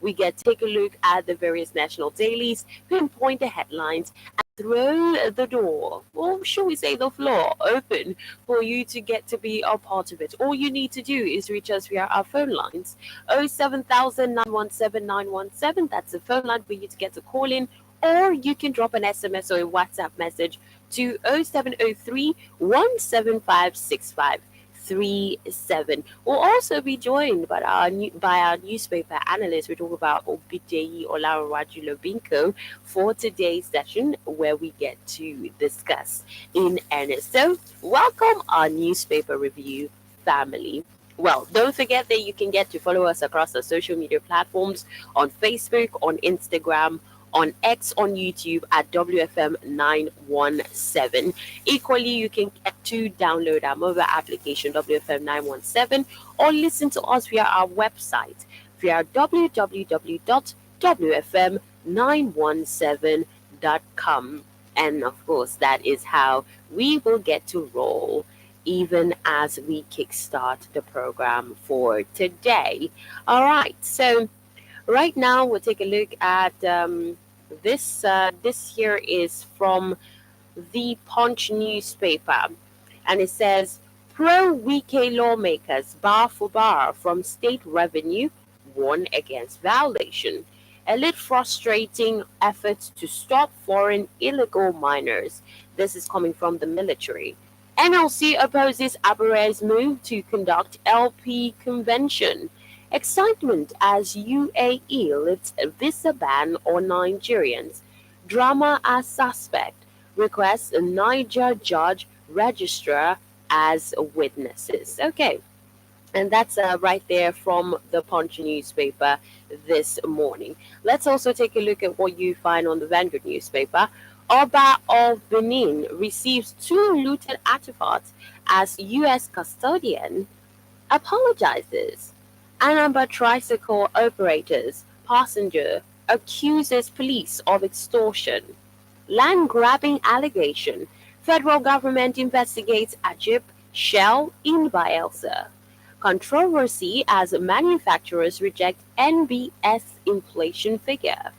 we get to take a look at the various national dailies, pinpoint the headlines, throw the door, or shall we say the floor, open for you to get to be a part of it. All you need to do is reach us via our phone lines 07000 That's the phone line for you to get to call in, or you can drop an SMS or a WhatsApp message to 0703 1756537. We'll also be joined by our newspaper analyst. We talk about Obideyi Olarawaju Lobinko for today's session, where we get to discuss in earnest. So, welcome our newspaper review family. Well, don't forget that you can get to follow us across the social media platforms on Facebook, on Instagram, on X, on YouTube at WFM917. Equally, you can get to download our mobile application WFM917 or listen to us via our website via www.wfm917.com. And of course, that is how we will get to roll even as we kickstart the program for today. All right, so right now we'll take a look at this here is from the Punch newspaper, and it says pro-Wike lawmakers bar for bar from state revenue warn against violation. Elite frustrating efforts to stop foreign illegal miners. This is coming from the military. NLC opposes Abure's move to conduct LP convention. Excitement as UAE lifts visa ban on Nigerians. Drama as suspect. Requests a Niger judge register as witnesses. Okay, and that's right there from the Punch newspaper this morning. Let's also take a look at what you find on the Vanguard newspaper. Oba of Benin receives 2 looted artifacts as U.S. custodian apologizes. Anambra tricycle operators passenger accuses police of extortion. Land grabbing allegation. Federal government investigates Ajib Shell in Bayelsa. Controversy as manufacturers reject NBS inflation figure.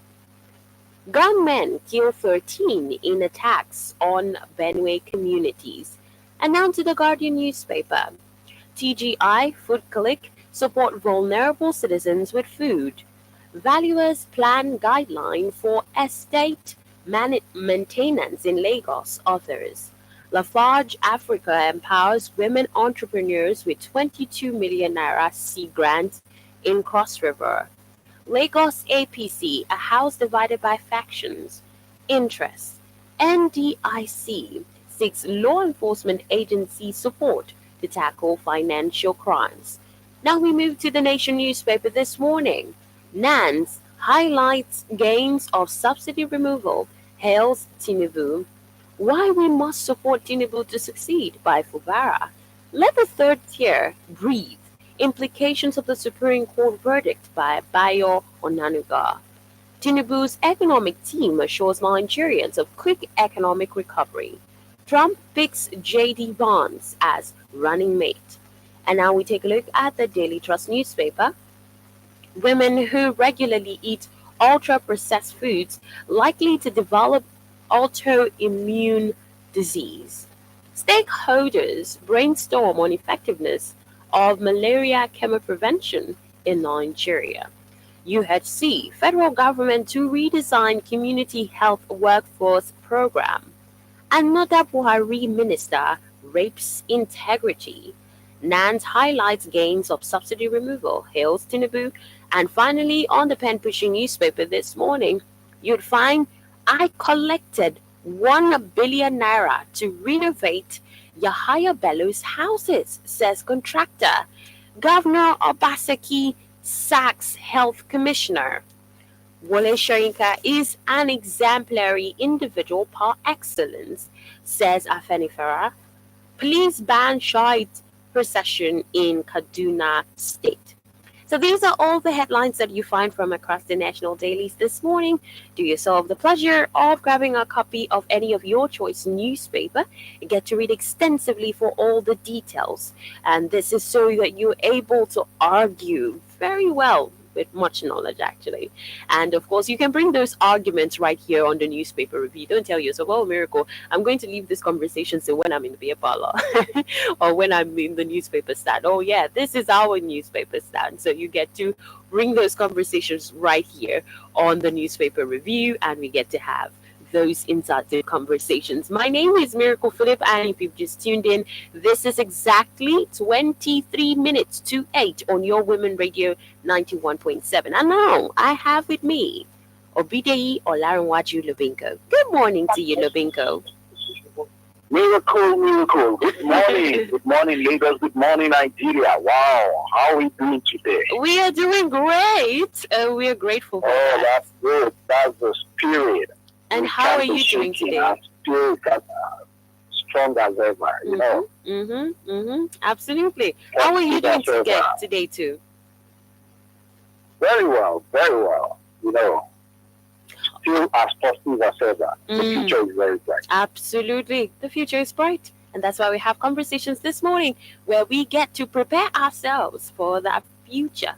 Gunmen kill 13 in attacks on Benue communities. Announced to the Guardian newspaper. TGI Food Click support vulnerable citizens with food. Valuers plan guideline for estate maintenance in Lagos, authors. Lafarge Africa empowers women entrepreneurs with 22 million naira seed grant in Cross River. Lagos APC, a house divided by factions. Interest. NDIC seeks law enforcement agency support to tackle financial crimes. Now we move to the Nation newspaper this morning. NANS highlights gains of subsidy removal, hails Tinubu. Why we must support Tinubu to succeed by Fubara. Let the third tier breathe. Implications of the Supreme Court verdict by Bayo Onanuga. Tinubu's economic team assures Nigerians of quick economic recovery. Trump picks J.D. Vance as running mate. And now we take a look at the Daily Trust newspaper. Women who regularly eat ultra-processed foods likely to develop autoimmune disease. Stakeholders brainstorm on effectiveness of malaria chemoprevention in Nigeria. UHC, federal government to redesign community health workforce program. Another Buhari minister rapes integrity. NANS highlights gains of subsidy removal, hails Tinubu. And finally, on the pen-pushing newspaper this morning, you'd find I collected 1 billion naira to renovate Yahaya Bello's houses, says contractor. Governor Obaseki sacks health commissioner. Wole Soyinka is an exemplary individual par excellence, says Afenifera. Police ban Shite procession in Kaduna State. So these are all the headlines that you find from across the national dailies this morning. Do yourself the pleasure of grabbing a copy of any of your choice newspaper and get to read extensively for all the details. And this is so that you're able to argue very well with much knowledge, actually. And of course, you can bring those arguments right here on the newspaper review. Don't tell yourself, oh, Miracle, I'm going to leave this conversation so when I'm in the beer parlor or when I'm in the newspaper stand. Oh, yeah, this is our newspaper stand. So you get to bring those conversations right here on the newspaper review, and we get to have those insights conversations. My name is Miracle Philip, and if you've just tuned in, this is exactly 23 minutes to 8 on your Women Radio 91.7. And now I have with me Obideyi Olarinwaju Lubinko. Good morning to you, Lubinko. Miracle, miracle. Good morning. Good morning, Lagos. Good morning, Nigeria. Wow. How are we doing today? We are doing great. We are grateful for that. That's good. That's the spirit. And how are you doing today? Our spirit is strong as ever, you know. Absolutely. How are you doing today too? Very well, very well. You know, still as positive as ever. The future is very bright. Absolutely. The future is bright. And that's why we have conversations this morning where we get to prepare ourselves for that future.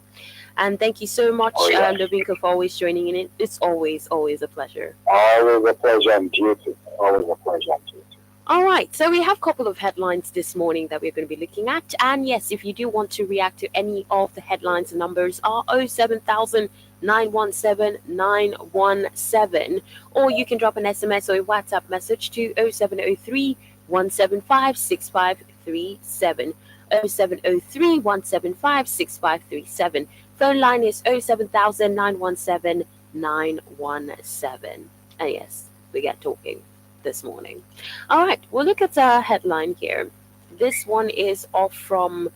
And thank you so much, Lubinko, for always joining in. It's always a pleasure. Always a pleasure and duty. Always a pleasure and duty. All right. So we have a couple of headlines this morning that we're going to be looking at. And yes, if you do want to react to any of the headlines, the numbers are 07000 917 917, or you can drop an SMS or a WhatsApp message to 0703 175 6537. 0703 175 6537. Phone line is 07000 917 917. And yes, we get talking this morning. All right, we'll look at the headline here. This one is off from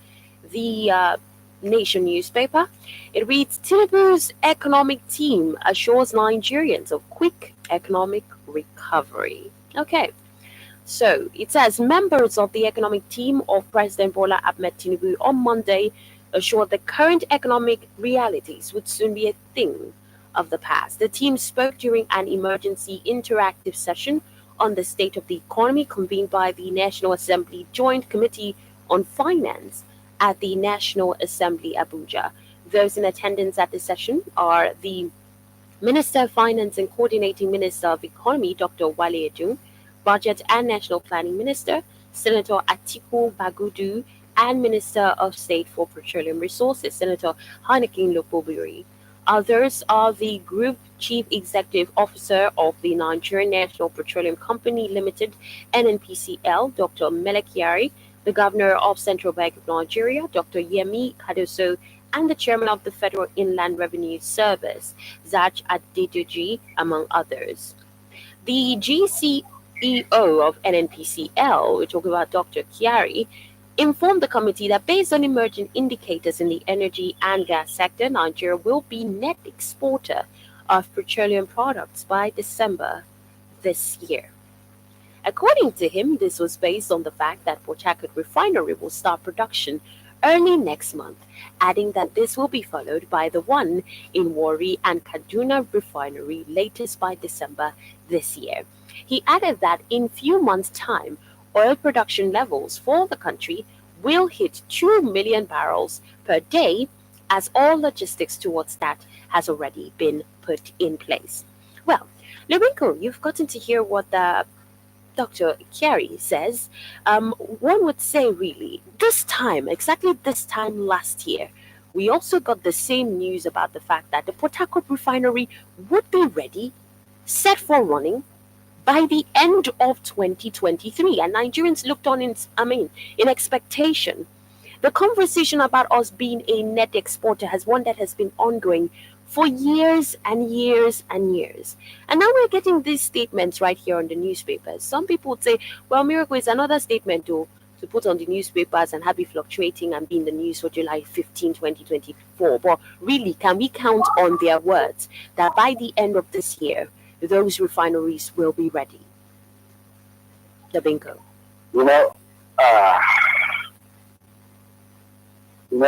the Nation newspaper. It reads, Tinubu's economic team assures Nigerians of quick economic recovery. Okay. So it says members of the economic team of President Bola Ahmed Tinubu on Monday assured the current economic realities would soon be a thing of the past. The team spoke during an emergency interactive session on the state of the economy convened by the National Assembly Joint Committee on Finance at the National Assembly, Abuja. Those in attendance at the session are the Minister of Finance and Coordinating Minister of Economy, Dr. Wale Edun, Budget and National Planning Minister, Senator Atiku Bagudu, and Minister of State for Petroleum Resources, Senator Heineken Lopobiri. Others are the Group Chief Executive Officer of the Nigerian National Petroleum Company Limited, NNPCL, Dr. Melekiari, the Governor of Central Bank of Nigeria, Dr. Yemi Kadoso, and the Chairman of the Federal Inland Revenue Service, Zaj Adedoji, among others. The GCEO of NNPCL, we're talking about Dr. Kiari, informed the committee that based on emerging indicators in the energy and gas sector, Nigeria will be net exporter of petroleum products by December this year. According to him, this was based on the fact that Port Harcourt refinery will start production early next month, adding that this will be followed by the one in Warri and Kaduna refinery latest by December this year. He added that in few months' time, oil production levels for the country will hit 2 million barrels per day, as all logistics towards that has already been put in place. Well, Lubinko, you've gotten to hear what the Dr. Kiari says. One would say, really, exactly this time last year, we also got the same news about the fact that the Port Harcourt refinery would be ready, set for running, by the end of 2023, and Nigerians looked on in expectation. The conversation about us being a net exporter has one that has been ongoing for years and years and years. And now we're getting these statements right here on the newspapers. Some people would say, well, Miracle is another statement to put on the newspapers and have it fluctuating and be in the news for July 15, 2024. But really, can we count on their words that by the end of this year, those refineries will be ready? Lubinko.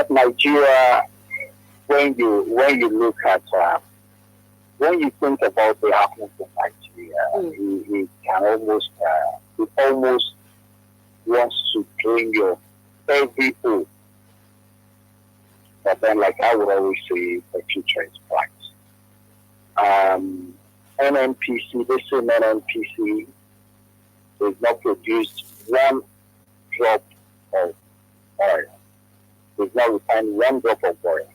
Nigeria, when you look at when you think about the happenings in Nigeria, it almost wants to drain your every hope. But then, like I would always say, the future is bright. NNPC, this same NNPC has not produced one drop of oil. They've not refined one drop of oil.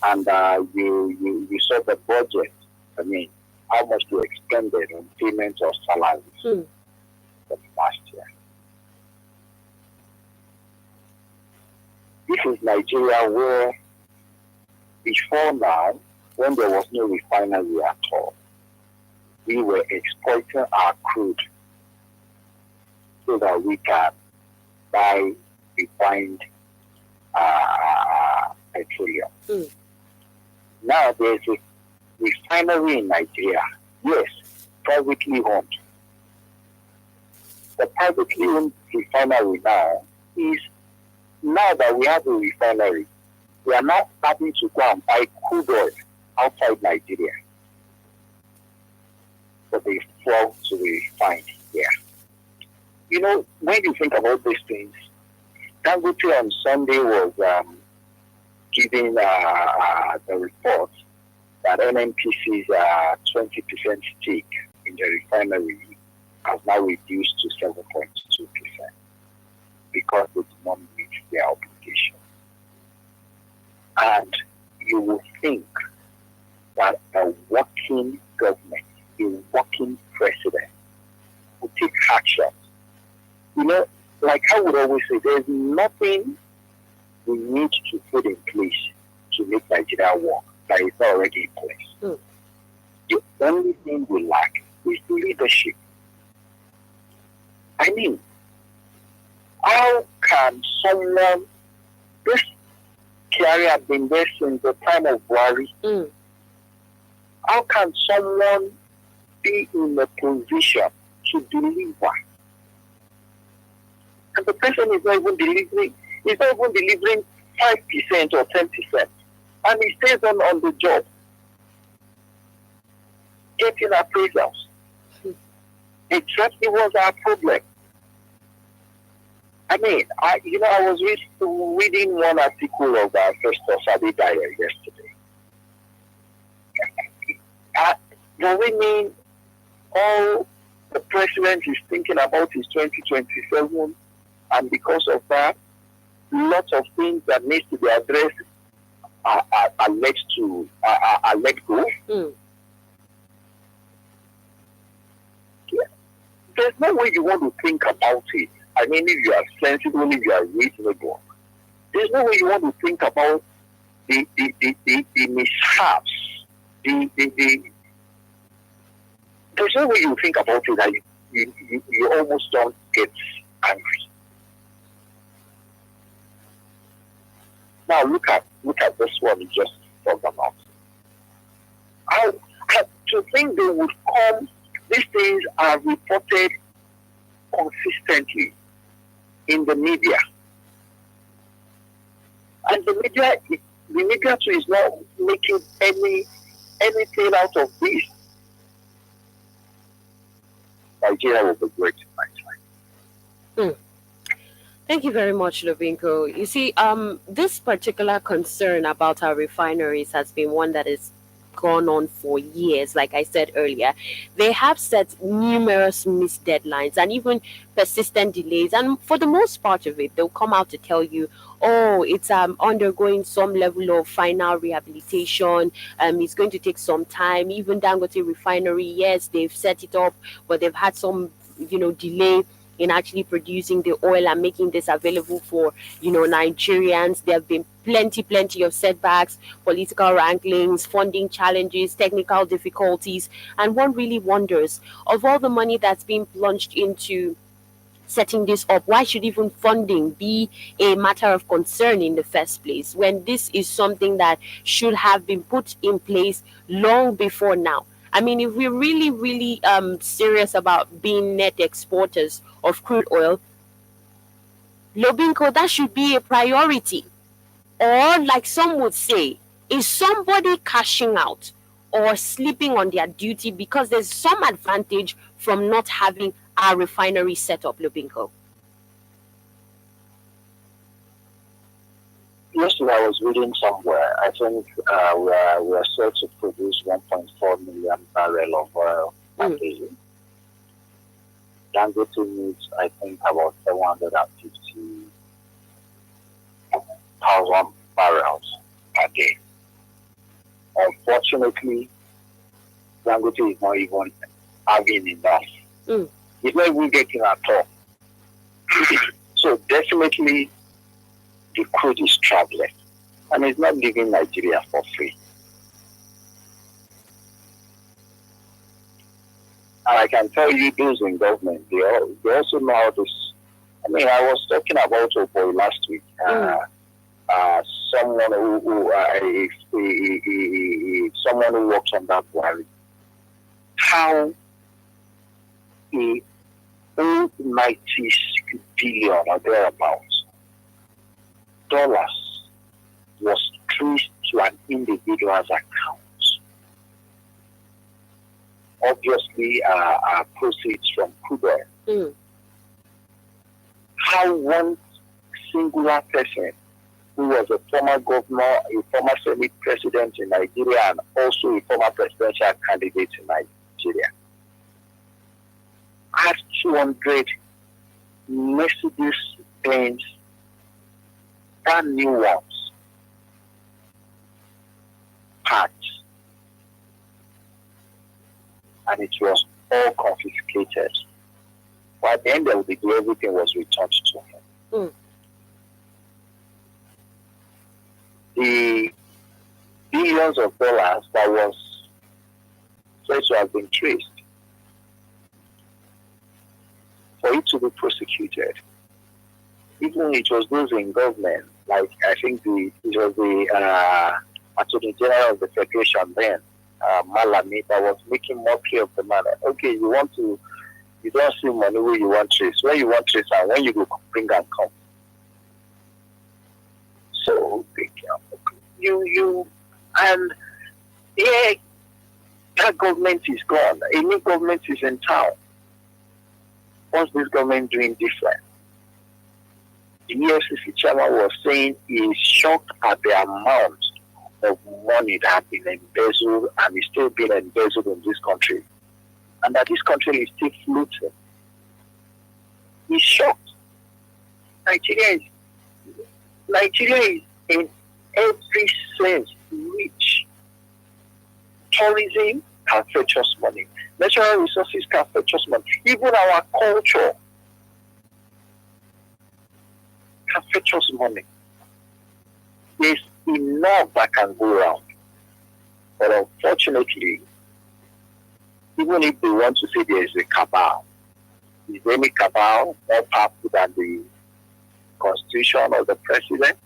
And you saw the budget. I mean, how much they expended on payment of salaries for last year. This is Nigeria where before now, when there was no refinery at all, we were exploiting our crude so that we can buy refined petroleum. Now there's a refinery in Nigeria, yes, privately owned. The privately owned refinery now is, now that we have a refinery, we are not having to go and buy crude oil outside Nigeria. But they flow to be refined here. You know, when you think about these things, Dangote on Sunday was giving the report that NNPC's 20% stake in the refinery has now reduced to 7.2% because they do not meet their obligation. And you will think that a working government, a working president, will take action. You know, like I would always say, there's nothing we need to put in place to make Nigeria work that is already in place. The only thing we lack is leadership. I mean, how can someone, this carrier have been there since the time of Buhari, how can someone be in a position to deliver? And the person is not even delivering, 5% or 10%. And he stays on the job, getting appraisals. Exactly was our problem. I mean, I was reading one article of Festus Adedaya yesterday. Does it mean all the president is thinking about is 2027, and because of that, lots of things that need to be addressed are let go? Yeah. There's no way you want to think about it. I mean, if you are sensible, if you are reasonable, there's no way you want to think about the mishaps. There's no way you think about it that you almost don't get angry. Now look at this one you just talked about. To think they would come, these things are reported consistently in the media. And the media too is not making anything out of this. Nigeria will be great in my time. Thank you very much, Lubinko. You see, this particular concern about our refineries has been one that has gone on for years. Like I said earlier, they have set numerous missed deadlines and even persistent delays. And for the most part of it, they'll come out to tell you, oh, it's undergoing some level of final rehabilitation. It's going to take some time. Even Dangote Refinery, yes, they've set it up, but they've had some, delay in actually producing the oil and making this available for, Nigerians. There have been plenty of setbacks, political wranglings, funding challenges, technical difficulties. And one really wonders, of all the money that's being plunged into setting this up, why should even funding be a matter of concern in the first place when this is something that should have been put in place long before now? I mean, if we're really serious about being net exporters of crude oil, Lubinko, that should be a priority. Or, like some would say, is somebody cashing out or sleeping on their duty because there's some advantage from not having our refinery set up, Lubinko? yesterday I was reading somewhere. I think we're set to produce 1.4 million barrel of oil per day. Dangote needs, I think, about 750,000 barrels per day. Unfortunately, Dangote is not even having enough. It's not even getting at all. So definitely the crude is traveling and it's not leaving Nigeria for free. And I can tell you those in government, they also know how this. I mean, I was talking about Oboy last week. Someone who works on that Buhari. How a 96 billion or thereabouts dollars was traced to an individual's account. Obviously, proceeds from crude oil. How one singular person who was a former governor, a former Senate president in Nigeria, and also a former presidential candidate in Nigeria, had 200 Mercedes-Benz, brand new ones, parts, and it was all confiscated. But at the end of the day, everything was returned to him. The billions of dollars that was said to have been traced, for it to be prosecuted, even it was those in government, like I think it was the Attorney General of the Federation then, Malami, that was making mockery of the man. Okay, you don't see money where you want trace. When you want trace and when you go bring and come. So and yeah, that government is gone. A new government is in town. What's this government doing different? The EFCC chairman was saying he is shocked at the amount of money that has been embezzled and is still being embezzled in this country. And that this country is still floating. He's shocked. Nigeria is in every sense rich. Tourism can fetch us money. Natural resources can fetch us money. Even our culture can fetch us money. There's enough that can go around. But unfortunately, even if they want to say there is a cabal, is any cabal more powerful than the Constitution or the President?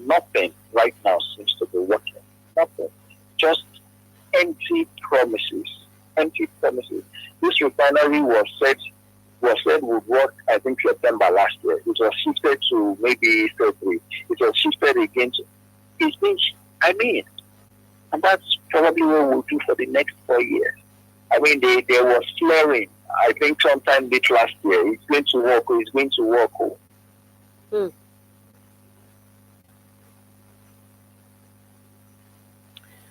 Nothing right now seems to be working. Nothing. Just empty promises. Empty promises. This refinery was said would work, I think, September last year. It was shifted to maybe February. It was shifted again to... It's been... and that's probably what we'll do for the next 4 years. I mean, there was flaring, I think, sometime late last year. It's going to work. It's going to work.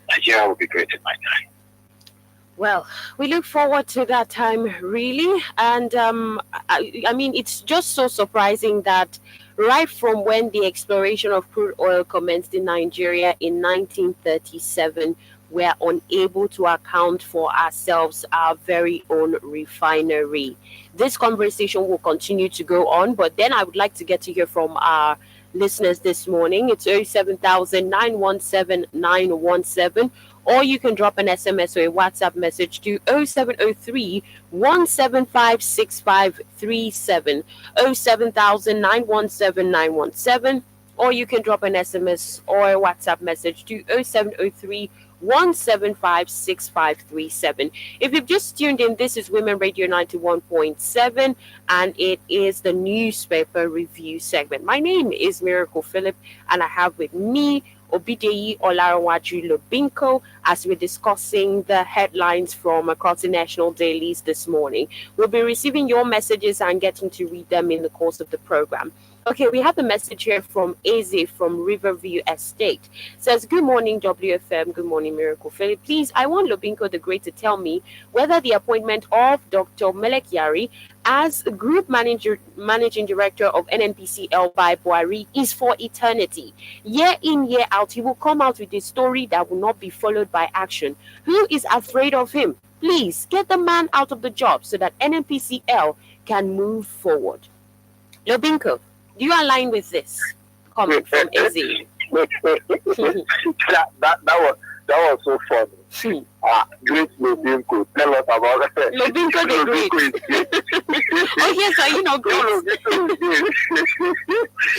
Nigeria will be great in my time. Well, we look forward to that time, really. And I mean, it's just so surprising that right from when the exploration of crude oil commenced in Nigeria in 1937, we're unable to account for ourselves our very own refinery. This conversation will continue to go on, but then I would like to get to hear from our listeners this morning. It's 07000 917 917, or you can drop an SMS or a WhatsApp message to 0703 175 6537, 07000 917 917, or you can drop an SMS or a WhatsApp message to 0703 175 6537. If you've just tuned in, this is Women Radio 91.7, and it is the newspaper review segment. My name is Miracle Philip, and I have with me Obideyi Olarawaju Lobinko as we're discussing the headlines from across the national dailies this morning. We'll be receiving your messages and getting to read them in the course of the program. Okay, we have the message here from Eze from Riverview Estate. Says, good morning, WFM. Good morning, Miracle Philip. Please, I want Lobinko the Great to tell me whether the appointment of Dr. Melek Yari as Group Managing Director of NNPCL by Buhari is for eternity. Year in, year out, he will come out with a story that will not be followed by action. Who is afraid of him? Please, get the man out of the job so that NNPCL can move forward. Lobinko, do you align with this comment from AZ? that was so funny. Great Lobinko, tell us about it. Lobinko the Great. Oh yes, are you not great?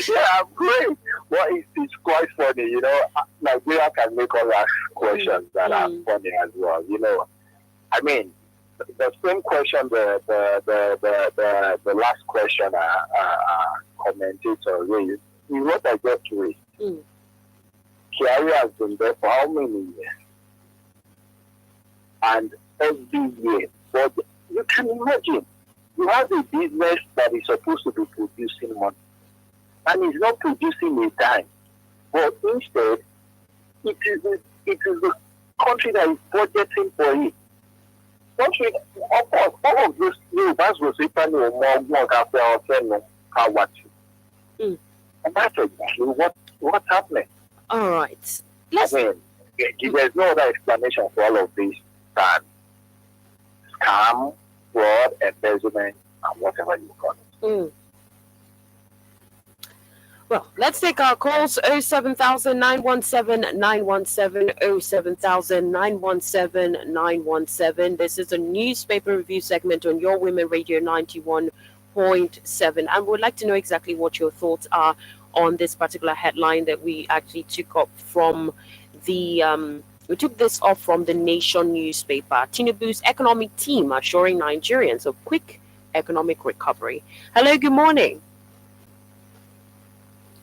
Yeah, I'm great. Well, it's quite funny, Nigeria can make all that questions that are funny as well. I mean, the same question, the last question commentator raised is what I just raised. Kyari has been there for how many years? And every year, but you can imagine, you have a business that is supposed to be producing money, and it's not producing a dime. But instead, it is the country that is budgeting for it. Country, all of those Yorubas will say, and that's exactly what's happening. All right. There's no other explanation for all of this than scam, fraud, embezzlement, and whatever you call it. Well, let's take our calls. 07000 917 917 07000 917 917. This is a newspaper review segment on Your Women Radio 91.7. And we'd like to know exactly what your thoughts are on this particular headline that we actually took up from we took this off from the Nation newspaper. Tinubu's economic team assuring Nigerians of quick economic recovery. Hello, good morning.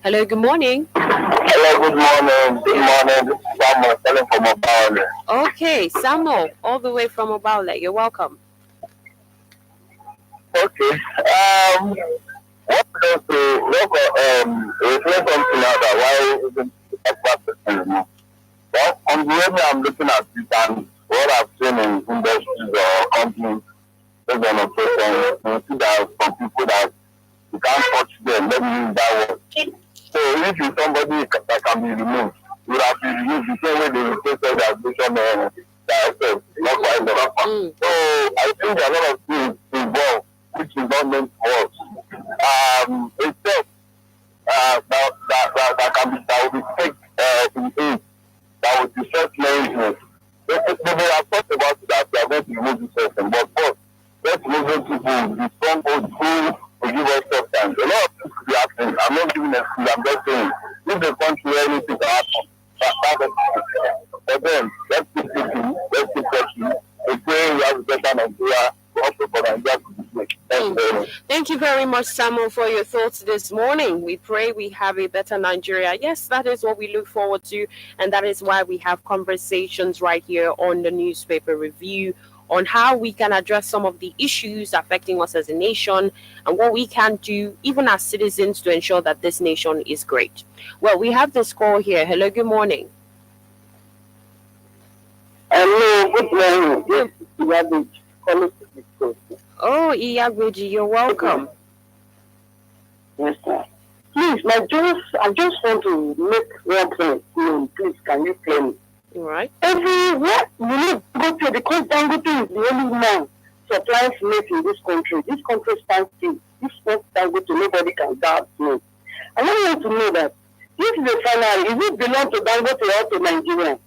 Hello, good morning. Hello, good morning. Good morning. This is Samuel calling from Obale. Okay, Samuel, all the way from Obale. You're welcome. Okay. What does reflect something now that why isn't a practice anymore? Well, on the way I'm looking at this and what I've seen in industries or companies based on operation, you see that some people that you can't touch them, let me use that word. So if you're somebody that can be removed, you have to be removed the same way they replace the administration not quite the rapper. So I think there are a lot of things involved which is not meant for us. A step that will be taken in aid that will disrupt management. They may have thought about it that they are going to remove this person, but first, let's remove people, the stronghold who will give us substance. A lot of things could be happening. I'm not giving excuses, I'm just saying, if the country anything can happen, but then, let's keep thinking, let's keep touching. We pray we have a better Nigeria, also for Nigeria to be great. Thank you very much, Samuel, for your thoughts this morning. We pray we have a better Nigeria. Yes, that is what we look forward to, and that is why we have conversations right here on the newspaper review on how we can address some of the issues affecting us as a nation and what we can do, even as citizens, to ensure that this nation is great. Well, we have this call here. Hello, good morning. Hello, good morning. Oh, Iyagbeji, you're welcome. Yes, sir. Please, I just want to make one point. Please, can you tell me? All right. Everywhere you need to go to, because Dangote is the only man supplying cement in this country. This country stands still. This Dangote, nobody can doubt cement. And I want to know that this is the final. Is it belong to Dangote or to Nigeria?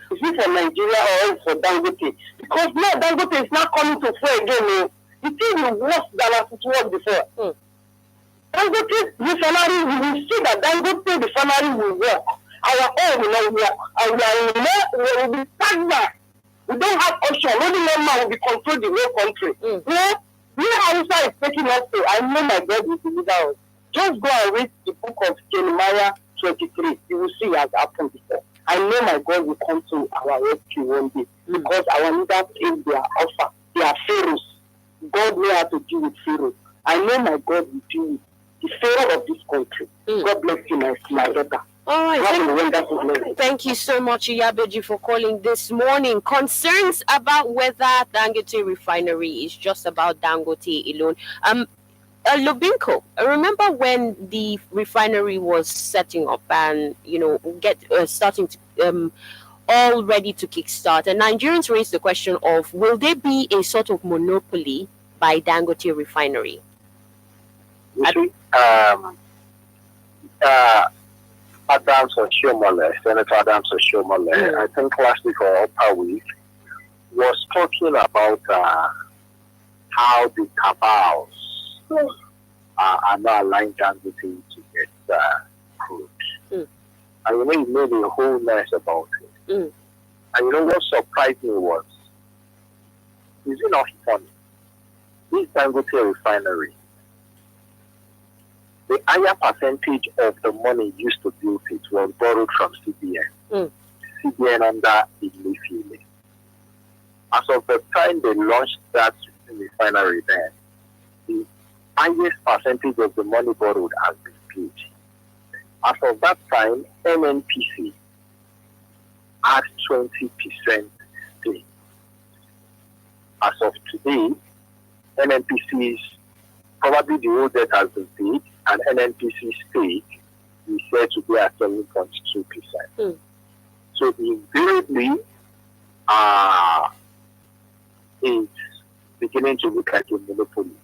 Is it for Nigeria or for Dangote? Because now Dangote is not coming to play again. No. The thing is worse than as it was before. Dangote, the salary, we will see that Dangote, the salary will work. Our own will not work. And we will be stagnant. We don't have option. Only one man will be controlling the whole country. Where Hausa is taking us to, I know my God will deliver us. Just go and read the book of Jeremiah 23. You will see it has happened before. I know my God will come to our rescue one day because our leaders in their offer. They are pharaohs. God knows how to deal with pharaohs. I know my God will deal with the failure of this country. God bless you, my daughter. All right. Thank you so much, Iyabeji, for calling this morning. Concerns about whether Dangote refinery is just about Dangote alone. Lubinko, remember when the refinery was setting up and starting to all ready to kickstart, and Nigerians raised the question of, will there be a sort of monopoly by Dangote refinery? Adams Oshiomhole, Senator Adams Oshiomhole, I think last week or upper week, was talking about how the cabals are not allowing Dangote to get crude. And he made a whole mess about it. And what surprised me was, is it not funny? This Dangote refinery, the higher percentage of the money used to build it was borrowed from CBN. CBN under Emefiele. As of the time they launched that refinery there, the highest percentage of the money borrowed has been paid. As of that time, NNPC had 20% stake. As of today, NNPC's probably the old debt has been paid, and NNPC stake is said to be at 7.2%. So invariably, it's beginning to look like a monopoly.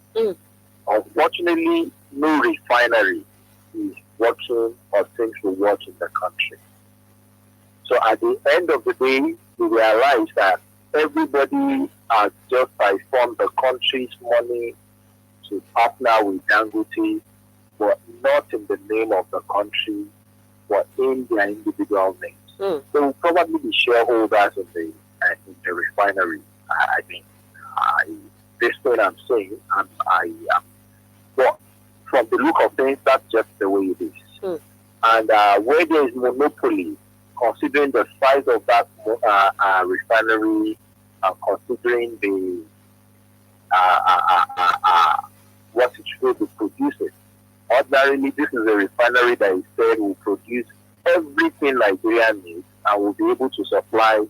Unfortunately, no refinery is working or seems to work in the country. So at the end of the day, we realize that everybody has just siphoned the country's money to partner with Dangote, but not in the name of the country, but in their individual names. They will probably be shareholders in the refinery. I think this thing I'm saying, but from the look of things, that's just the way it is. And where there is monopoly, considering the size of that refinery, considering the what it should be producing. Ordinarily, this is a refinery that is said will produce everything Nigeria needs and will be able to supply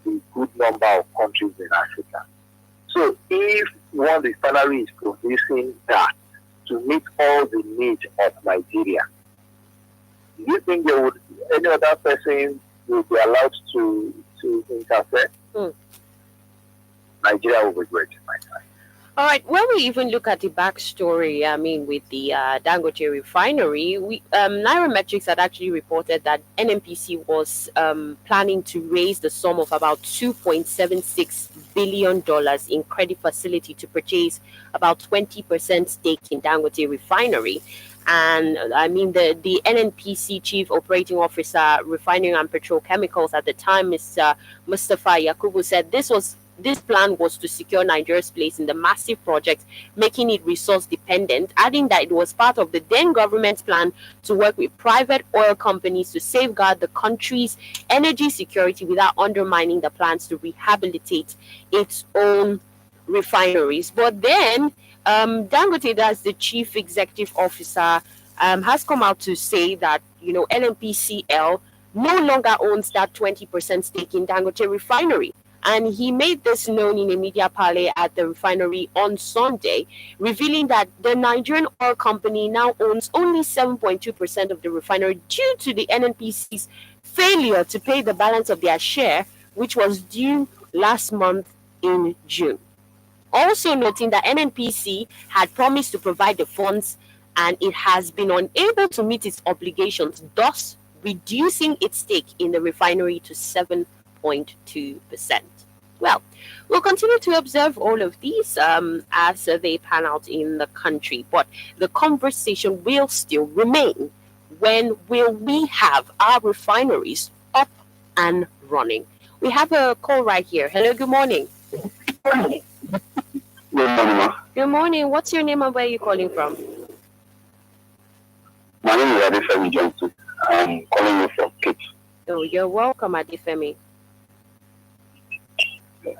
a good number of countries in Africa. So if one refinery is producing that to meet all the needs of Nigeria, do you think any other person will be allowed to interfere? Nigeria will be great in my time. All right. When we even look at the backstory, with the Dangote refinery, Nairametrics had actually reported that NNPC was planning to raise the sum of about $2.76 billion in credit facility to purchase about 20% stake in Dangote refinery. And the NNPC Chief Operating Officer, Refining and Petrochemicals at the time, Mr. Mustafa Yakubu, said this plan was to secure Nigeria's place in the massive project, making it resource dependent, adding that it was part of the then government's plan to work with private oil companies to safeguard the country's energy security without undermining the plans to rehabilitate its own refineries. But then Dangote, as the chief executive officer, has come out to say that NNPCL no longer owns that 20% stake in Dangote refinery. And he made this known in a media parley at the refinery on Sunday, revealing that the Nigerian oil company now owns only 7.2% of the refinery due to the NNPC's failure to pay the balance of their share, which was due last month in June. Also noting that NNPC had promised to provide the funds and it has been unable to meet its obligations, thus reducing its stake in the refinery to 7.2%. Well, we'll continue to observe all of these as they pan out in the country, but the conversation will still remain. When will we have our refineries up and running? We have a call right here. Hello, good morning. Good morning. Good morning. What's your name and where are you calling from? My name is Adefemi Johnson. I'm calling you from Cape. Oh, you're welcome, Adefemi. Yes,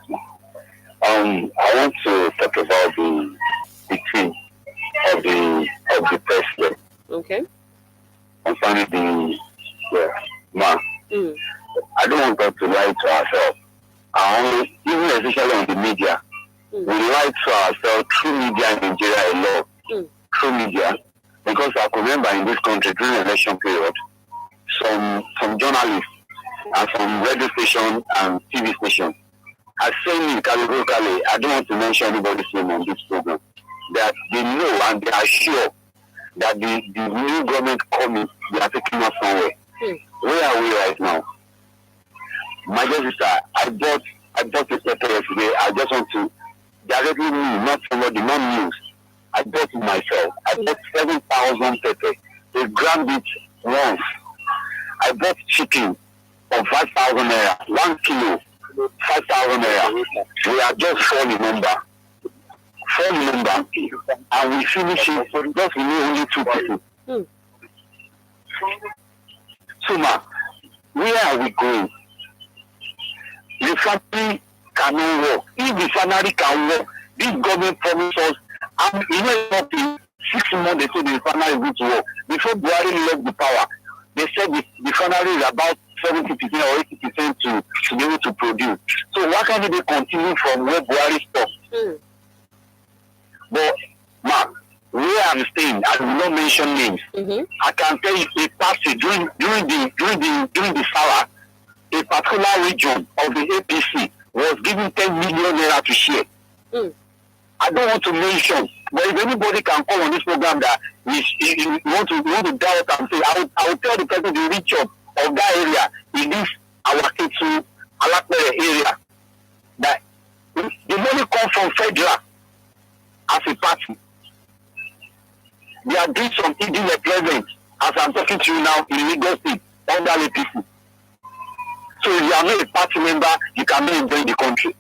I want to talk about the decree of the of the president Okay. concerning the man. Mm. I don't want us to lie to ourselves. Even especially on the media, we lie to ourselves through media in Nigeria a lot. Through media, because I could remember in this country during the election period, some journalists and some radio stations and TV stations are saying categorically, I don't want to mention anybody's name on this program, that they know and they are sure that the new government coming, they are taking us somewhere. Where are we right now? My dear sister, I bought a paper yesterday. I just want to directly me, not somebody, not news. I bought it myself. I bought 7,000 pepper. They ground it once. I bought chicken for 5,000 naira. 1 kilo, 5,000 naira. We are just 4 in number. 4 in number. And we finish it for just only 2 people. So now, where are we going? The family cannot work. If the family can work, this government promised us, and you know something, 6 months they said the family is good to work. Before Buhari left the power, they said the family is about 70% or 80% to be able to produce. So why can't they continue from where Buhari stopped? But now, where I'm staying, I will not mention names. I can tell you a party during the Salah, a particular region of the APC was given 10 million naira to share. I don't want to mention, but if anybody can call on this program that you want to doubt and say, I will tell the person the reach of that area in this our Ketu Alapere area that the money comes from federal as a party. They are doing some present as I'm talking to you now in Lagos State under APC. So if you are not a party member, you cannot enjoy the country.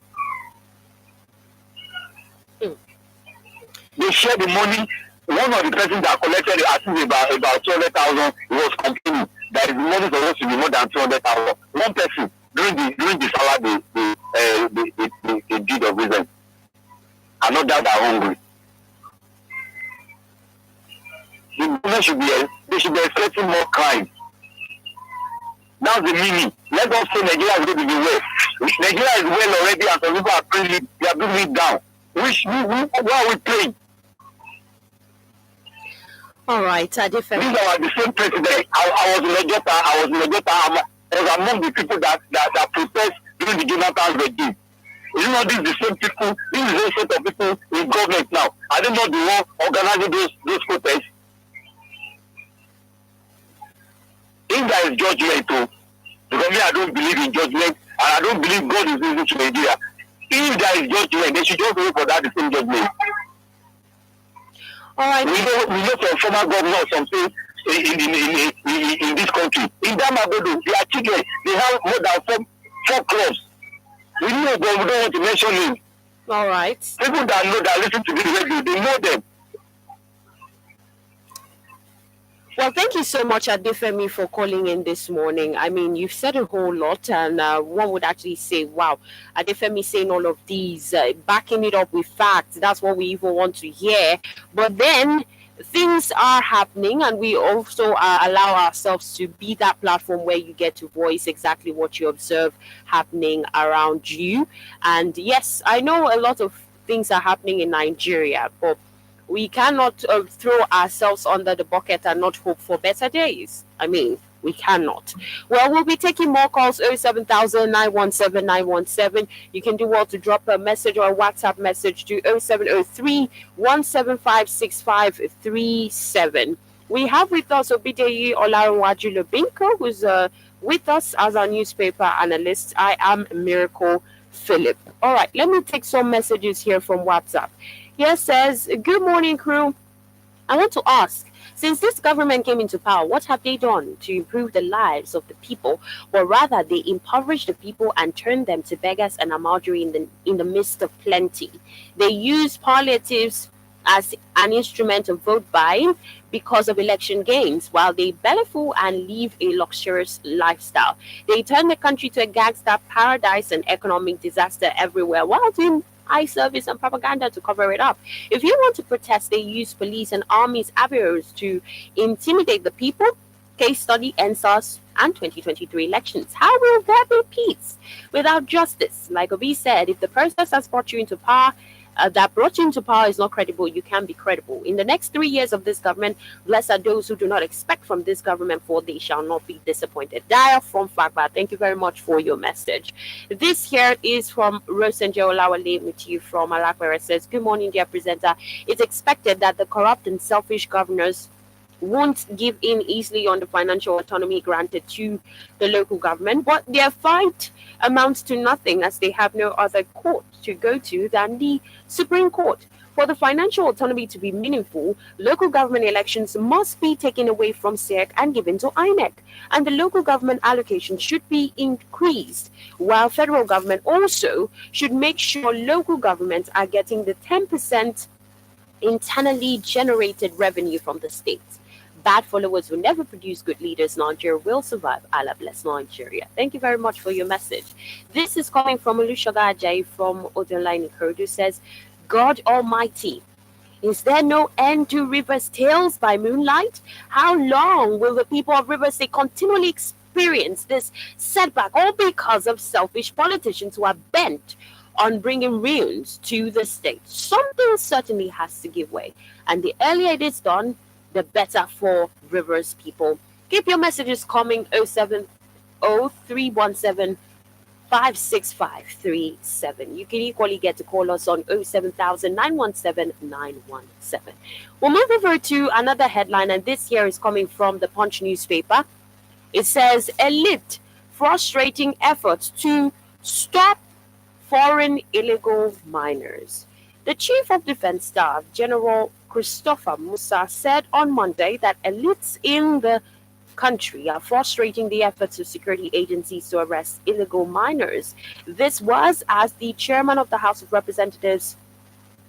They share the money. One of the persons that collected it, I think about 200,000, was complaining that the money supposed to be more than 200,000. One person during the salary they did of reason. Another that are hungry. The government should be expecting more crime. That's the meaning. Let us say Nigeria is going to be well. Nigeria is well already, and some people are bringing it down. Why are we playing? All right, Adefemi. These are the same president. I was in Nigeria. I was among the people that protest during the Jonathan regime. You know, these are the same people. This is the set of people in government now. I don't know the one organizing those protests. If there is judgment, because me, I don't believe in judgment, and I don't believe God is listening to Nigeria. If there is judgment, they should just wait for that the same judgment. All right. We know some former governor or something in this country. In Damagodo, their children, they have more than four clubs. We know, but we don't want to mention him. All right. People that listen to this radio, they know them. Well, thank you so much, Adefemi, for calling in this morning. I mean, you've said a whole lot, and one would actually say, wow, Adefemi saying all of these, backing it up with facts. That's what we even want to hear. But then things are happening, and we also allow ourselves to be that platform where you get to voice exactly what you observe happening around you. And yes, I know a lot of things are happening in Nigeria, but we cannot throw ourselves under the bucket and not hope for better days. I mean, we cannot. Well, we'll be taking more calls, 07000 917 917. You can do well to drop a message or a WhatsApp message to 0703 175 6537. We have with us Obideyi Olaruwaju Lobinko, who's with us as our newspaper analyst. I am Miracle Philip. All right, let me take some messages here from WhatsApp. Here says, good morning, crew. I want to ask, since this government came into power, what have they done to improve the lives of the people? Or rather, they impoverish the people and turn them to beggars and amalgamy in the midst of plenty. They use palliatives as an instrument of vote buying because of election gains, while they bellyful and live a luxurious lifestyle. They turn the country to a gangster paradise and economic disaster everywhere while doing eye service and propaganda to cover it up. If you want to protest, they use police and armies arrows to intimidate the people. Case study NSAS and 2023 elections. How will there be peace without justice? Like Obi said, if the process has brought you into power, that brought you into power is not credible, you can be credible. In the next 3 years of this government, blessed are those who do not expect from this government, for they shall not be disappointed. Daya from Fagba, thank you very much for your message. This here is from Rosenjo Olawale Muti from Alakwere. Says, good morning, dear presenter. It's expected that the corrupt and selfish governors won't give in easily on the financial autonomy granted to the local government, but their fight amounts to nothing as they have no other court to go to than the Supreme Court. For the financial autonomy to be meaningful, local government elections must be taken away from SEC and given to INEC, and the local government allocation should be increased, while federal government also should make sure local governments are getting the 10% internally generated revenue from the states. Bad followers will never produce good leaders. Nigeria will survive. Allah bless Nigeria. Thank you very much for your message. This is coming from Olushoga Ajayi from Odonline Ikorodu. Says, God Almighty, is there no end to Rivers' tales by moonlight? How long will the people of Rivers State continually experience this setback, all because of selfish politicians who are bent on bringing ruins to the state? Something certainly has to give way, and the earlier it is done, the better for Rivers people. Keep your messages coming. 070-317-56537. You can equally get to call us on 07917-917. We'll move over to another headline, and this here is coming from the Punch newspaper. It says, elite frustrating efforts to stop foreign illegal miners. The Chief of Defense Staff, General Christopher Musa, said on Monday that elites in the country are frustrating the efforts of security agencies to arrest illegal miners. This was as the chairman of the House of Representatives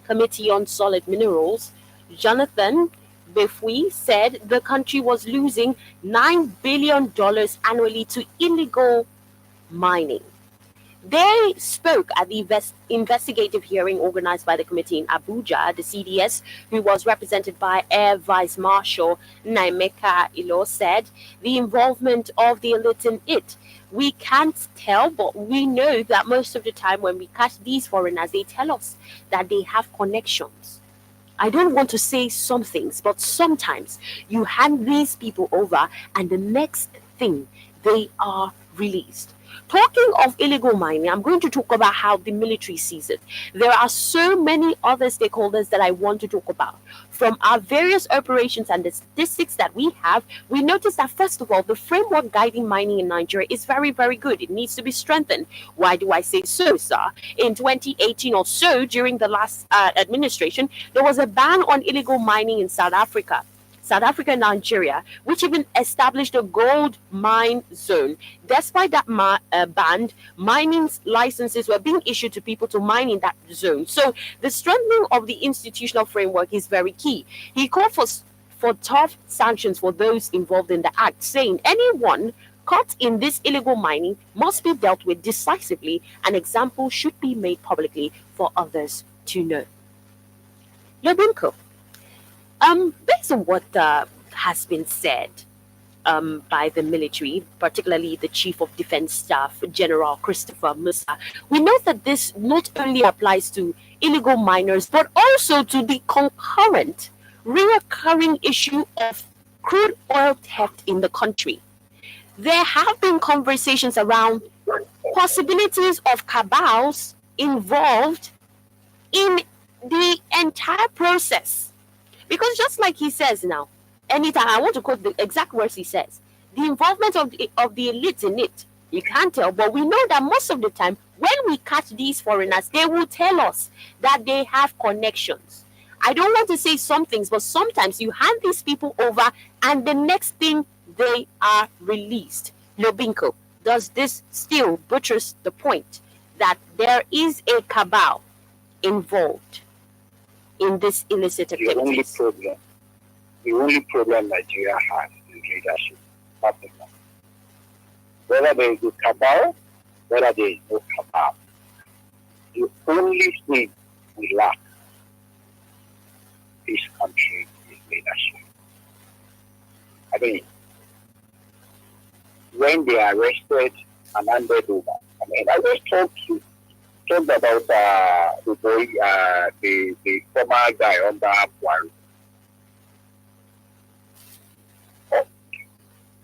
Committee on Solid Minerals, Jonathan Befui, said the country was losing $9 billion annually to illegal mining. They spoke at the investigative hearing organized by the committee in Abuja. The CDS, who was represented by Air Vice Marshal Naimeka Ilo, said the involvement of the elite in it. We can't tell, but we know that most of the time when we catch these foreigners, they tell us that they have connections. I don't want to say some things, but sometimes you hand these people over and the next thing, they are released. Talking of illegal mining, I'm going to talk about how the military sees it. There are so many other stakeholders that I want to talk about. From our various operations and the statistics that we have, we notice that, first of all, the framework guiding mining in Nigeria is very, very good. It needs to be strengthened. Why do I say so, sir? In 2018 or so, during the last administration, there was a ban on illegal mining in South Africa and Nigeria, which even established a gold mine zone. Despite that ban, mining licenses were being issued to people to mine in that zone. So the strengthening of the institutional framework is very key. He called for tough sanctions for those involved in the act, saying anyone caught in this illegal mining must be dealt with decisively. An example should be made publicly for others to know. Lobinko. Based on what has been said by the military, particularly the Chief of Defense Staff, General Christopher Musa, we know that this not only applies to illegal miners, but also to the concurrent, recurring issue of crude oil theft in the country. There have been conversations around possibilities of cabals involved in the entire process. Because just like he says now, anytime, I want to quote the exact words he says, the involvement of the elites in it, you can't tell, but we know that most of the time, when we catch these foreigners, they will tell us that they have connections. I don't want to say some things, but sometimes you hand these people over and the next thing, they are released. Lobinko, does this still buttress the point that there is a cabal involved in this illicit activities? The only problem Nigeria has is leadership. Nothing more. Whether there is a cabal, whether there is no cabal, The only thing we lack this country is leadership. I mean, when they are arrested and handed over, I mean, I just talked about the boy, the former guy under Buhari. Oh,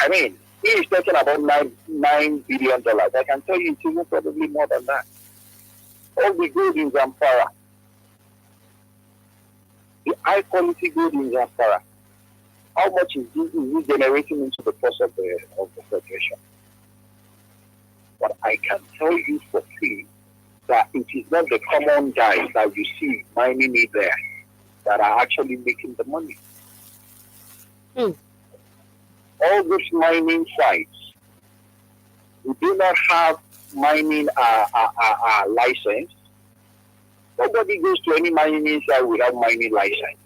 I mean, he is talking about $9 billion. I can tell you it's even probably more than that. All the gold in Zamfara, the high quality gold in Zamfara, how much is he generating into the cost of the federation? But I can tell you for free that it is not the common guys that you see mining it there that are actually making the money. All these mining sites, we do not have mining license. Nobody goes to any mining site without mining license.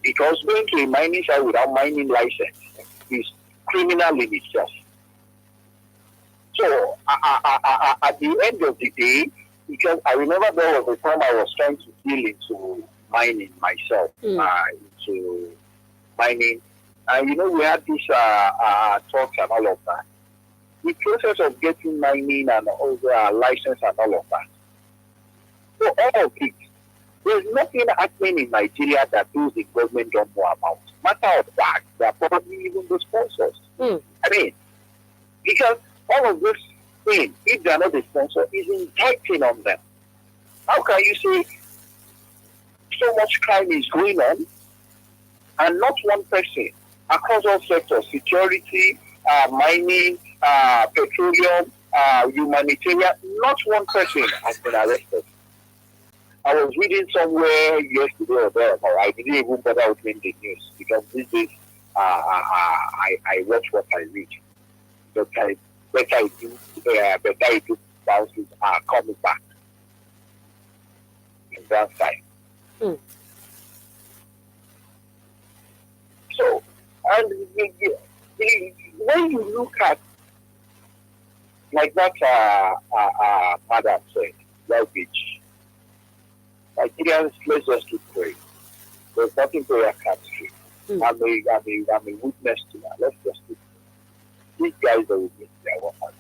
Because going to a mining site without mining license is criminal in itself. So at the end of the day, because I remember there was a time I was trying to deal into mining myself, into mining. And we had these talks and all of that. The process of getting mining and all the license and all of that. So all of it, there's nothing happening in Nigeria that those the government don't know about. Matter of fact, they're probably even the sponsors. I mean, because all of this thing, if they're not the sponsor, is indicting on them. How can you say so much crime is going on and not one person across all sectors, security, mining, petroleum, humanitarian, not one person has been arrested? I was reading somewhere yesterday or there, but I didn't even bother opening the news because this is I watch what I read. Better I do bounces are coming back in that side. So, and when you look at like that madam said, Well Beach, Nigerians, let's just keep praying. There's nothing prayer can't do. I'm a witness to that. Let's just keep praying. These guys are with me. They are one.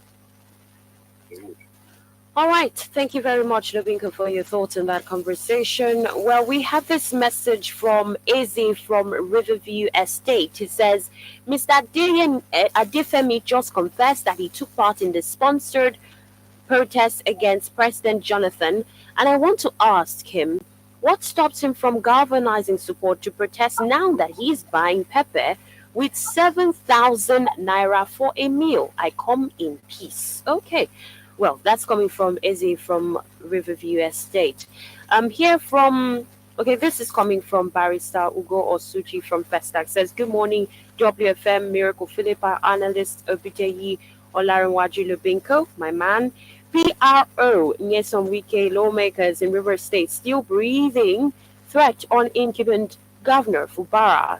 All right. Thank you very much, Lubinko, for your thoughts on that conversation. Well, we have this message from Izzy from Riverview Estate. He says, Mr. Adefemi just confessed that he took part in the sponsored protest against President Jonathan, and I want to ask him, what stops him from galvanizing support to protest now that he is buying pepper with 7,000 naira for a meal? I come in peace. Okay. Well, that's coming from Izzy from Riverview Estate. This is coming from Barrister Ugo Osuji from Festac. Says, good morning, WFM, Miracle Philippa, analyst Obideyi Olarinwaju Lubinko, my man. PRO, Nyesom Wike lawmakers in River State still breathing threat on incumbent Governor Fubara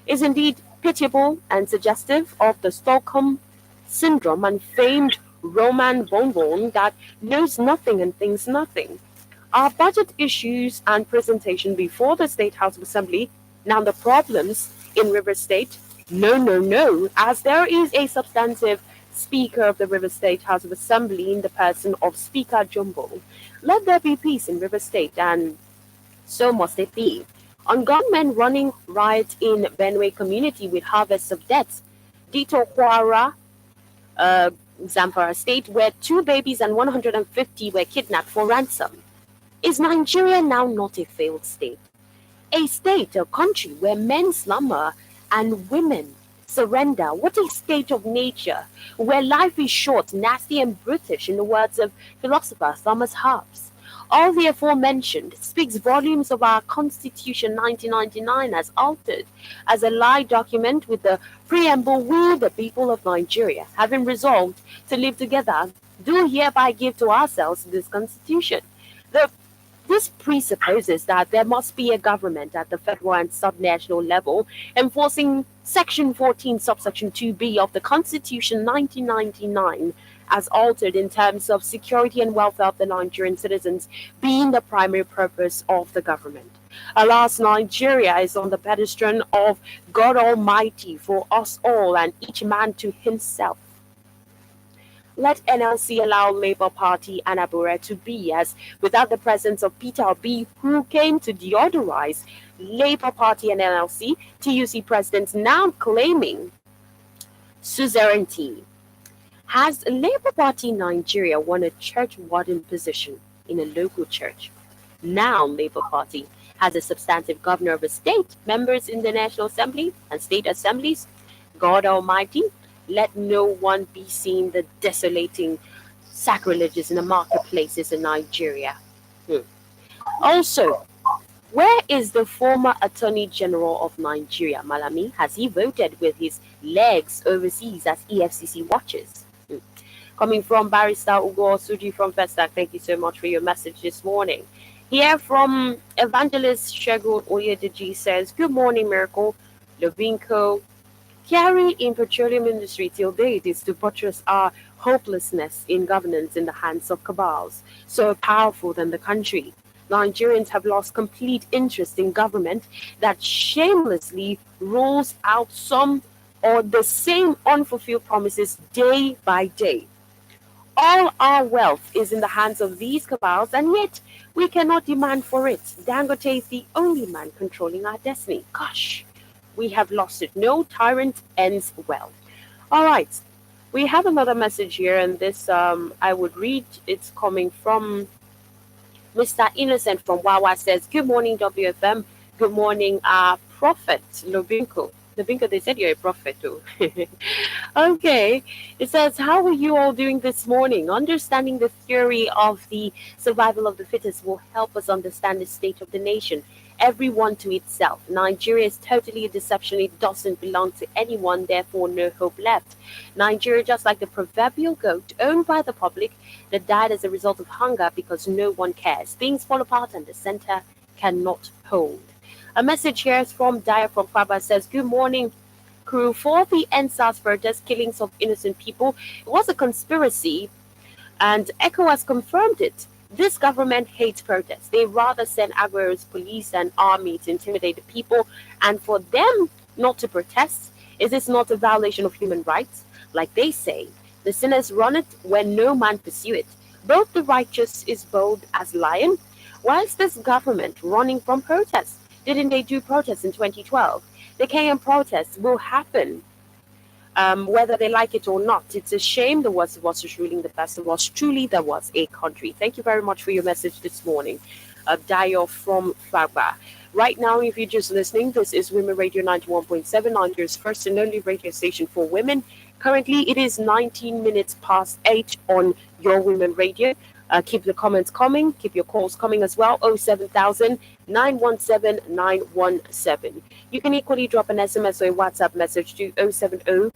is indeed pitiable and suggestive of the Stockholm syndrome and famed Roman bonbon that knows nothing and thinks nothing. Our budget issues and presentation before the State House of Assembly, now the problems in River State, no, as there is a substantive Speaker of the River State House of Assembly in the person of Speaker Jumbo. Let there be peace in River State, and so must it be. On gunmen running riot in Benue community with harvests of deaths, Dito Kwara, Zamfara State, where 2 babies and 150 were kidnapped for ransom. Is Nigeria now not a failed state? A country where men slumber and women surrender. What a state of nature, where life is short, nasty, and brutish, in the words of philosopher Thomas Hobbes. All the aforementioned speaks volumes of our Constitution 1999 as altered as a lie document with the preamble, we, the people of Nigeria, having resolved to live together, do hereby give to ourselves this Constitution. The This presupposes that there must be a government at the federal and subnational level enforcing Section 14, subsection 2b of the Constitution 1999 as altered in terms of security and welfare of the Nigerian citizens being the primary purpose of the government. Alas, Nigeria is on the pedestal of God Almighty for us all and each man to himself. Let NLC allow Labour Party and Abure to be, as without the presence of Peter Obi, who came to deodorize Labour Party and NLC, TUC presidents now claiming suzerainty. Has Labour Party Nigeria won a church warden position in a local church? Now Labour Party has a substantive governor of a state, members in the National Assembly and state assemblies. God Almighty, let no one be seen the desolating sacrileges in the marketplaces in Nigeria. Also, where is the former Attorney General of Nigeria, Malami? Has he voted with his legs overseas as EFCC watches? Coming from Barrister Ugo Osuji from Festac, thank you so much for your message this morning. Here from Evangelist Shegun Oyedeji says, good morning, Miracle, Lovinko. Carry in petroleum industry till date is to buttress our hopelessness in governance in the hands of cabals, so powerful than the country. Nigerians have lost complete interest in government that shamelessly rolls out some or the same unfulfilled promises day by day. All our wealth is in the hands of these cabals, and yet we cannot demand for it. Dangote is the only man controlling our destiny. Gosh, we have lost it. No tyrant ends well. All right, we have another message here, and this I would read. It's coming from Mr. Innocent from Wawa. Says, good morning, WFM. Good morning, Prophet Lobinko. Lobinko, they said you're a prophet too. Okay, it says, how are you all doing this morning? Understanding the theory of the survival of the fittest will help us understand the state of the nation. Everyone to itself. Nigeria is totally a deception. It doesn't belong to anyone, therefore no hope left. Nigeria, just like the proverbial goat owned by the public that died as a result of hunger because no one cares. Things fall apart and the center cannot hold. A message here is from Daya from Faba. Says, good morning, crew. For the NSAS protest killings of innocent people, it was a conspiracy and ECHO has confirmed it. This government hates protests. They rather send Aguero's police and army to intimidate the people, and for them not to protest, is this not a violation of human rights? Like they say, the sinners run it when no man pursue it. Both the righteous is bold as lion. Why is this government running from protests? Didn't they do protests in 2012? The KM protests will happen. Whether they like it or not. It's a shame there was ruling the best. There was a country. Thank you very much for your message this morning. Dio from Fagba. Right now, if you're just listening, this is Women Radio 91.7, Nigeria's first and only radio station for women. Currently, it is 19 minutes past 8 on your Women Radio. Keep the comments coming. Keep your calls coming as well. 07000 917 917. You can equally drop an SMS or a WhatsApp message to 070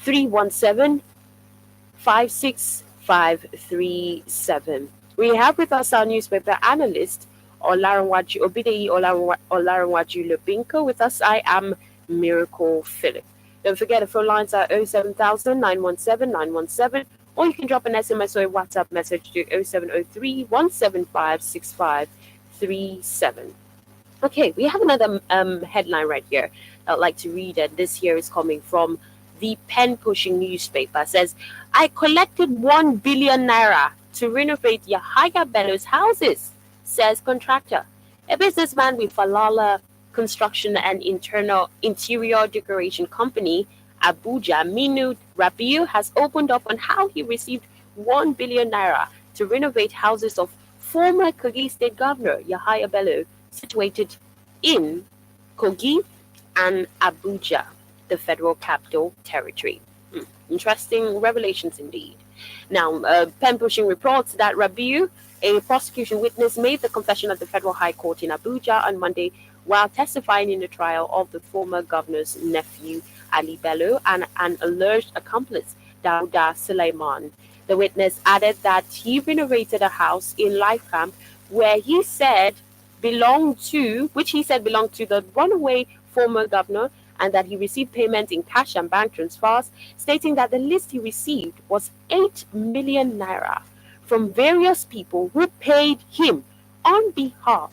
317 56537. We have with us our newspaper analyst, Obideyi Olaranwaju Lobinko. With us, I am Miracle Philip. Don't forget, the phone lines are 07000 917 917, or you can drop an SMS or a WhatsApp message to 0703 175 6537. Okay, we have another headline right here I'd like to read, and this here is coming from the pen pushing newspaper. It says, I collected 1 billion naira to renovate Yahaya Bello's houses, says contractor. A businessman with Falala Construction and Interior Decoration Company, Abuja, Minu Rabiu, has opened up on how he received 1 billion naira to renovate houses of former Kogi State Governor Yahaya Bello, situated in Kogi and Abuja, the Federal Capital Territory. Interesting revelations indeed. Now, pen pushing reports that Rabiu, a prosecution witness, made the confession at the Federal High Court in Abuja on Monday while testifying in the trial of the former governor's nephew, Ali Bello, and an alleged accomplice, Dauda Suleiman. The witness added that he renovated a house in Life Camp where he said which he said belonged to the runaway former governor, and that he received payment in cash and bank transfers, stating that the list he received was 8 million naira from various people who paid him on behalf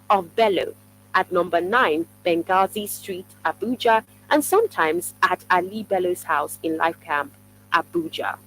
of Bello at number 9 Benghazi Street, Abuja, and sometimes at Ali Bello's house in Life Camp, Abuja.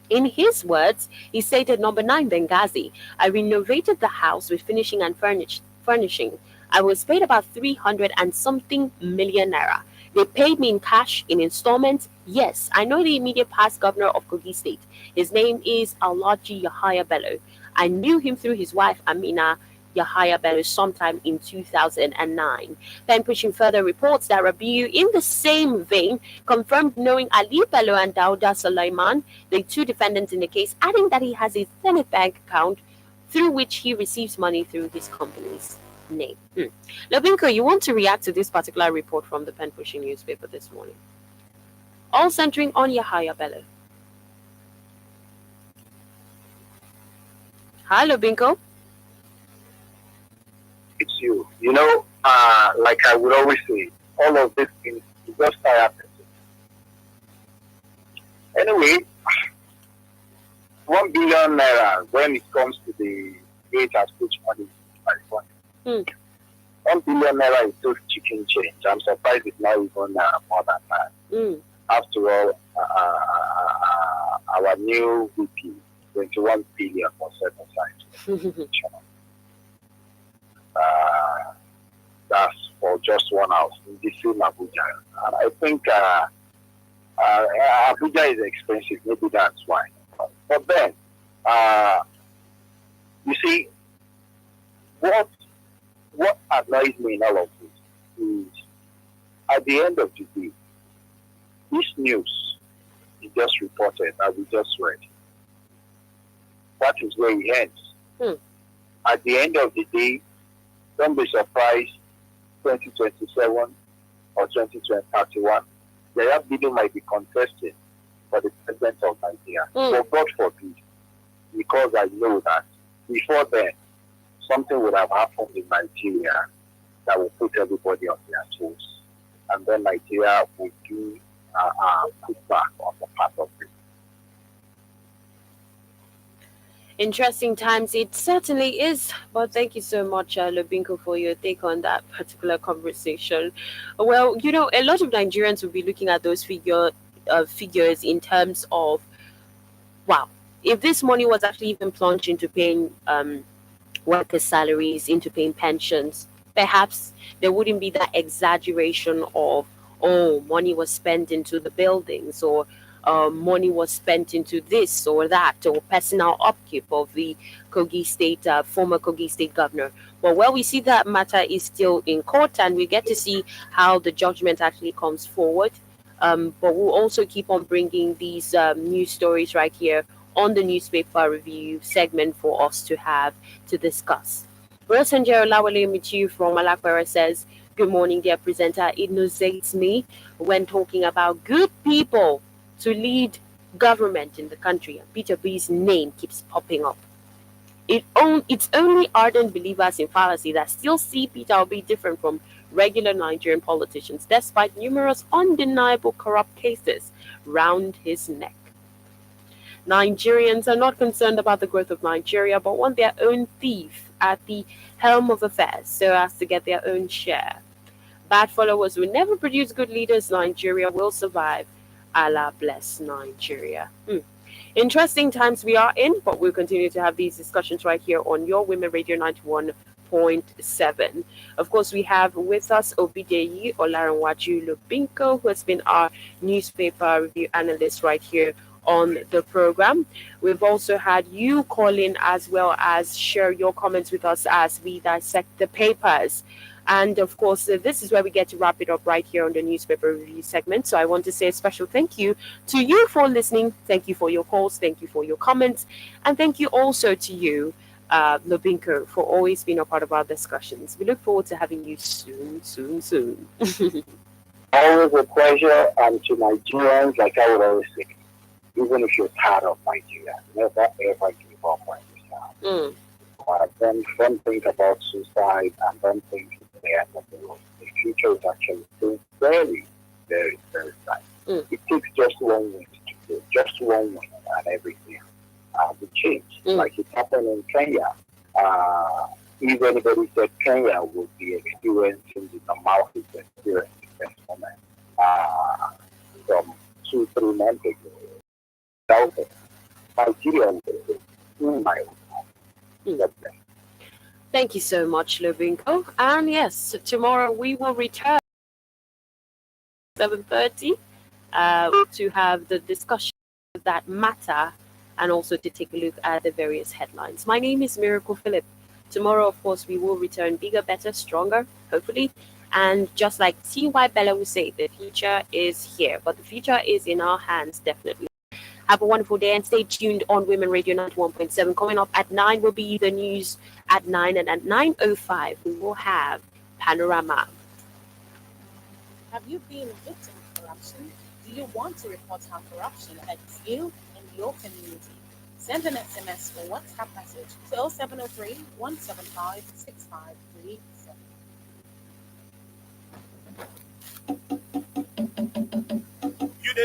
In his words, he stated, number 9 Benghazi, I renovated the house with finishing and furnishing. I was paid about 300 and something million naira. They paid me in cash in installments. Yes, I know the immediate past governor of Kogi State. His name is Alhaji Yahaya Bello. I knew him through his wife Amina Yahaya Bello sometime in 2009. Then pushing further reports that Rabiu, in the same vein, confirmed knowing Ali Bello and Dauda Sulaiman, the two defendants in the case, adding that he has a Zenith bank account through which he receives money through his company's name. Lobinko, you want to react to this particular report from the Pen Pushing newspaper this morning? All centering on Yahaya Bello. Hi, Lobinko. It's you. You know, like I would always say, all of these things is just fire. Anyway, 1 billion naira when it comes to the rate at which money is California. 1 billion naira is just chicken change. I'm surprised it's not even more than that. After all, our new VP, 21 billion was set aside. That's for just one house in the same Abuja. And I think Abuja is expensive. Maybe that's why. But then, you see, what annoys me in all of this is, at the end of the day, this news is just reported, as we just read. That is where it ends. At the end of the day, don't be surprised, 2027 or 2031, Yahaya Bello might be contesting for the president of Nigeria. But God forbid, because I know that before then, something would have happened in Nigeria that will put everybody on their toes. And then Nigeria would do put back on the path of it. Interesting times it certainly is, but thank you so much, Lobinko, for your take on that particular conversation. Well, you know, a lot of Nigerians will be looking at those figures in terms of, wow, if this money was actually even plunged into paying workers' salaries, into paying pensions, perhaps there wouldn't be that exaggeration of, oh, money was spent into the buildings, or money was spent into this or that, or personal upkeep of the Kogi State, former Kogi State governor. But well, we see that matter is still in court, and we get to see how the judgment actually comes forward. But we'll also keep on bringing these news stories right here on the newspaper review segment for us to have to discuss. Rosanjero Lawale Michi from Alakwara says, good morning, dear presenter. It nauseates me when talking about good people to lead government in the country, and Peter B's name keeps popping up. It's only ardent believers in fallacy that still see Peter Obi different from regular Nigerian politicians, despite numerous undeniable corrupt cases round his neck. Nigerians are not concerned about the growth of Nigeria, but want their own thief at the helm of affairs so as to get their own share. Bad followers will never produce good leaders. Nigeria will survive. Allah bless Nigeria. Interesting times we are in, but we'll continue to have these discussions right here on your Women Radio 91.7. Of course, we have with us Obideyi Olaranwaju Lobinko, who has been our newspaper review analyst right here on the program. We've also had you call in as well as share your comments with us as we dissect the papers. And of course, this is where we get to wrap it up right here on the newspaper review segment. So I want to say a special thank you to you for listening. Thank you for your calls. Thank you for your comments. And thank you also to you, Lobinko, for always being a part of our discussions. We look forward to having you soon. Always a pleasure. And to Nigerians, like I would always say, even if you're tired of Nigeria, never ever give up on yourself. Don't think about suicide and don't think it's the end of the world. The future is actually still very, very, very bright. Mm. It takes just one wind to go, just one wind, and everything will change. Like it happened in Kenya. If anybody said Kenya would be experiencing the normality experience in this moment from 2, 3 months ago, without it, Nigeria will be in my opinion. Thank you so much, Lovinko. And yes, tomorrow we will return at 7:30 to have the discussion that matter and also to take a look at the various headlines. My name is Miracle Philip. Tomorrow, of course, we will return bigger, better, stronger, hopefully. And just like T.Y. Bella will say, the future is here, but the future is in our hands, definitely. Have a wonderful day and stay tuned on Women Radio 91.7. Coming up at 9 will be the news at 9, and at 9:05 we will have Panorama. Have you been a victim of corruption? Do you want to report how corruption affects you and your community? Send an SMS or WhatsApp message to 0703 175 6534.